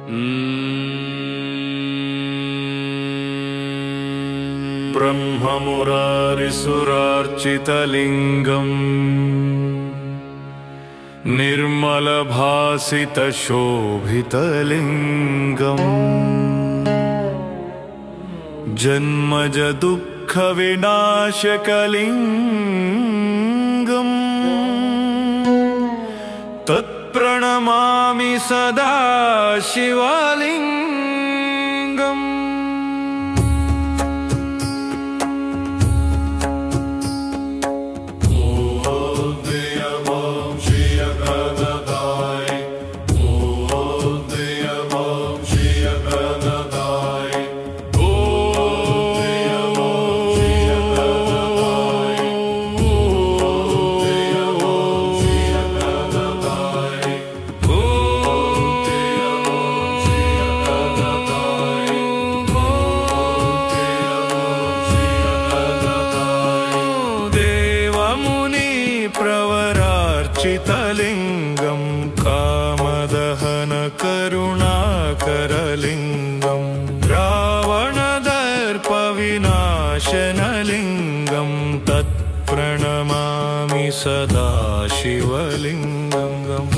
ब्रह्ममुरारिसुरार्चितलिङ्गम् निर्मलभासितशोभितलिङ्गम् जन्मज दुःखविनाशकलिङ्गम् तत्प्रणमामि सदा शिवलिङ्गम्। प्रवरार्चितलिङ्गं कामदहन करुणाकरलिङ्गं रावणदर्पविनाशनलिङ्गं तत्प्रणमामि सदा शिवलिङ्गम्।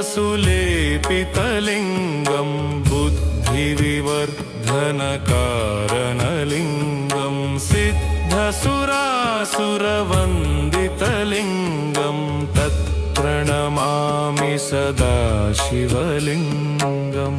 सुलेपितलिङ्गं बुद्धिविवर्धनकारणलिङ्गं सिद्धसुरासुरवन्दितलिङ्गं तत्प्रणमामि सदा शिवलिङ्गम्।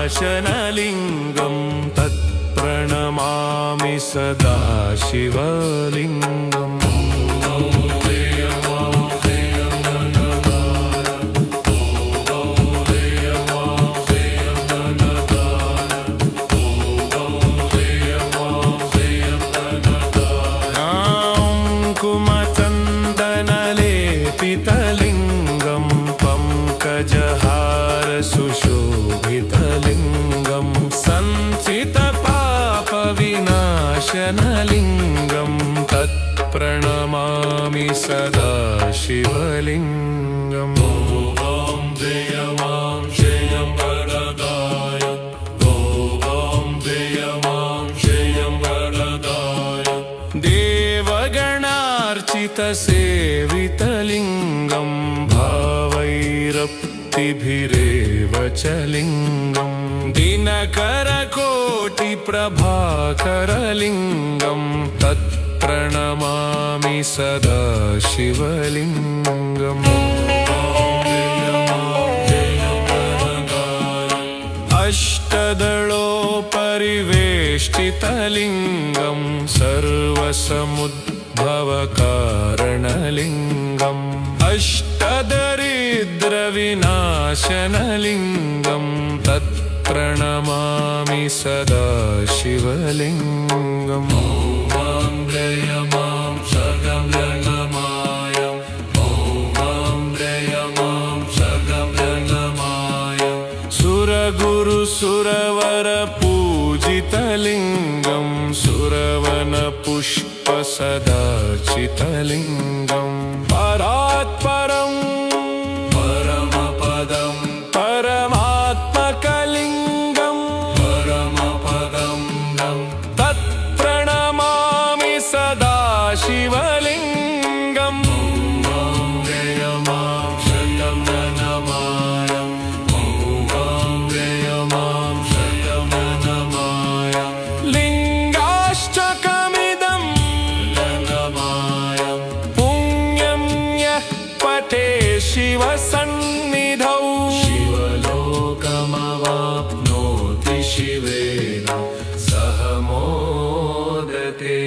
विनाशनलिङ्गं तत्प्रणमामि सदा शिवलिङ्गम्। कुमचन्दनलेपितलिङ्गं पङ्कजहार सुशोभितलिङ्गं सञ्चितपापविनाशनलिङ्गं तत्प्रणमामि सदा शिवलिङ्गम्। देवगणार्चितसेवितलिङ्गं भावैरप्तिभिरेव च लिङ्गं दिनकरकोटिप्रभाकरलिङ्गं तत्प्रणमामि सदा शिवलिङ्गम्। अष्टदलोपरिवेष्टितलिङ्गं सर्वसमुद्भवकारणलिङ्गम् अष्टदरिद्रविनाशनलिङ्गं तत्प्रणमामि सदा शिवलिङ्गम्। सुरगुरुसुरवरपूजितलिङ्गं सुरवनपुष्पसदाचितलिङ्गं परात्परं परमपदं परमात्मकलिङ्गं परमपदं तत्प्रणमामि सदा शिवलिङ्गम्। शिवसन्निधौ शिवलोकमवाप्नोति शिवेन सह मोदते।